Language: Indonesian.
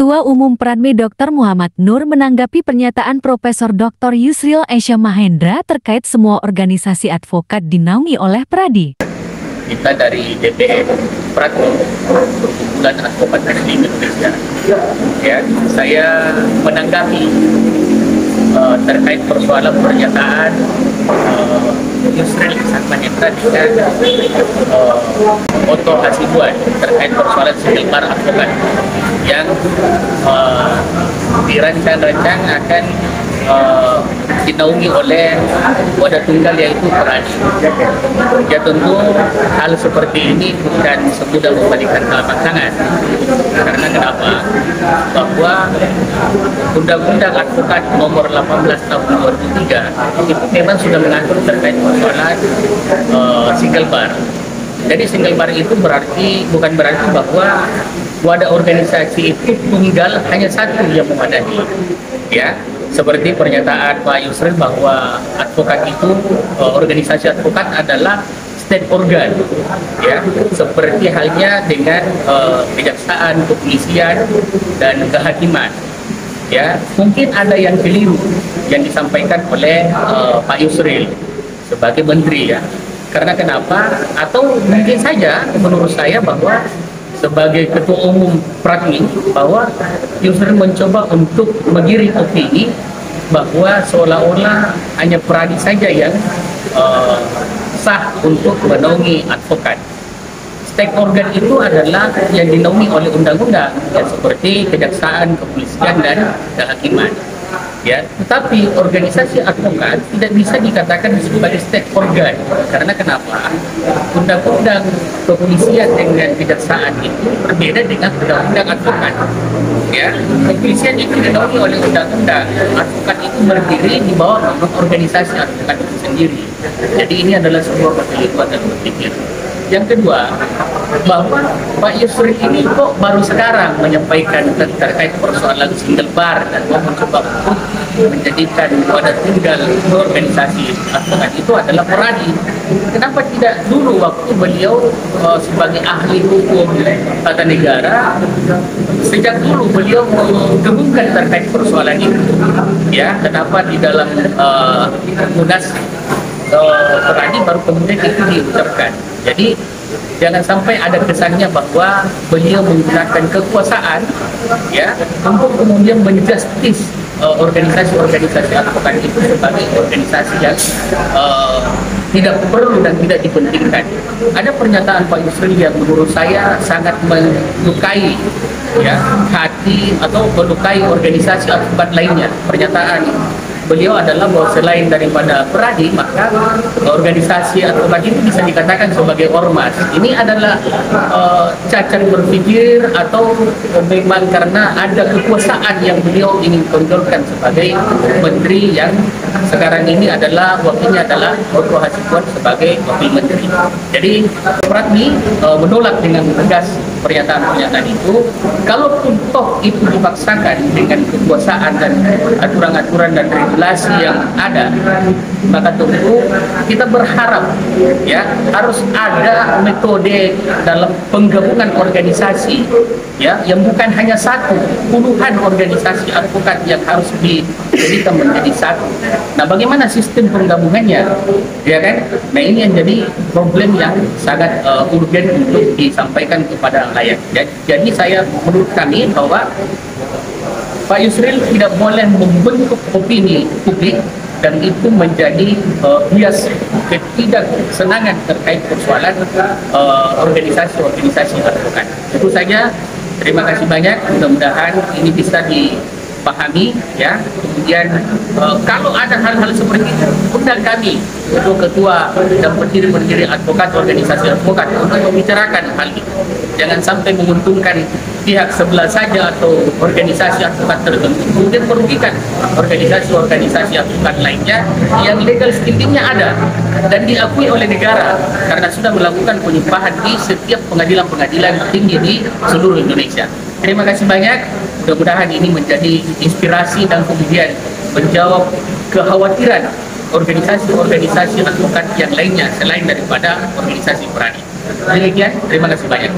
Ketua Umum Pradmi Dr. Muhammad Nur menanggapi pernyataan Profesor Dr. Yusril Esya Mahendra terkait semua organisasi advokat dinaungi oleh Pradi. Kita dari DPM Pradmi, Perkumpulan Advokat Muslim Indonesia, ya, saya menanggapi terkait persoalan pernyataan Yusril Esya Mahendra dengan Oto Hasibuan terkait persoalan single bar advokat yang dirancang-rancang akan dinaungi oleh wadah tunggal yaitu Pradi. Ya tentu hal seperti ini bukan semudah membalikan telapak tangan. Karena kenapa? Bahwa Undang-Undang Advokat Nomor 18 Tahun 2003 itu memang sudah mengatur terkait persoalan single bar. Jadi single bar itu bukan berarti bahwa wadah organisasi itu tunggal hanya satu yang memadai, ya. Seperti pernyataan Pak Yusril bahwa advokat itu, organisasi advokat adalah state organ, ya, seperti halnya dengan kejaksaan, kepolisian, dan kehakiman. Ya, mungkin ada yang keliru yang disampaikan oleh Pak Yusril sebagai menteri, ya. Karena kenapa? Atau mungkin saja menurut saya bahwa sebagai Ketua Umum Pradmi bahwa Yusril mencoba untuk menggiring opini bahwa seolah-olah hanya Pradi saja yang sah untuk menaungi advokat. Stake organ itu adalah yang dinaungi oleh undang-undang, ya, seperti kejaksaan, kepolisian, dan kehakiman. Ya, tetapi organisasi advokat tidak bisa dikatakan sebagai state organ. Karena kenapa? Undang-undang kepolisian dengan kejaksaan itu berbeda dengan undang-undang advokat. Ya, kepolisian itu dinaungi oleh undang-undang, advokat itu berdiri di bawah organisasi advokat itu sendiri. Jadi ini adalah sebuah kekeliruan dan berpikir. Yang kedua, bahwa Pak Yusril ini kok baru sekarang menyampaikan terkait persoalan single bar dan mau mencoba untuk menjadikan wadah tunggal organisasi advokat itu adalah Pradi. Kenapa tidak dulu waktu beliau sebagai ahli hukum tata negara, sejak dulu beliau menggemungkan terkait persoalan itu, ya? Kenapa di dalam Munas Pradi baru kemudian itu diucapkan? Jadi jangan sampai ada kesannya bahwa beliau menggunakan kekuasaan, ya, untuk kemudian menjustis organisasi-organisasi advokat itu sebagai organisasi yang tidak perlu dan tidak dipentingkan. Ada pernyataan Pak Yusril yang menurut saya sangat melukai, ya, hati atau melukai organisasi advokat lainnya. Pernyataan beliau adalah bahwa selain daripada Pradi, maka organisasi advokat itu bisa dikatakan sebagai ormas. Ini adalah cacat berpikir atau memang karena ada kekuasaan yang beliau ingin tonjolkan sebagai menteri yang sekarang ini adalah wakilnya adalah Oto Hasibuan sebagai wakil menteri. Jadi Pradmi menolak dengan tegas pernyataan-pernyataan itu. Kalaupun toh itu dipaksakan dengan kekuasaan dan aturan-aturan dan regulasi yang ada, maka tentu kita berharap, ya, harus ada metode dalam penggabungan organisasi, ya, yang bukan hanya satu, puluhan organisasi advokat yang harus dijadikan menjadi satu. Nah, bagaimana sistem penggabungannya, ya kan? Nah, ini yang jadi problem yang sangat urgen untuk disampaikan kepada rakyat. Jadi menurut kami bahwa Pak Yusril tidak boleh membentuk opini publik dan itu menjadi bias ketidaksenangan terkait persoalan organisasi-organisasi advokat. Itu saja. Terima kasih banyak. Mudah-mudahan ini bisa dipahami, ya. Kemudian kalau ada hal-hal seperti itu, undang kami ketua dan pendiri-pendiri advokat, organisasi advokat untuk membicarakan hal itu. Jangan sampai menguntungkan pihak sebelah saja atau organisasi advokat tertentu, kemudian merugikan organisasi-organisasi advokat lainnya yang legal standingnya ada dan diakui oleh negara karena sudah melakukan penyumpahan di setiap pengadilan-pengadilan tinggi di seluruh Indonesia. Terima kasih banyak. Mudah-mudahan ini menjadi inspirasi dan kemudian menjawab kekhawatiran organisasi-organisasi advokat yang lainnya selain daripada organisasi Pradi. Demikian, terima kasih banyak.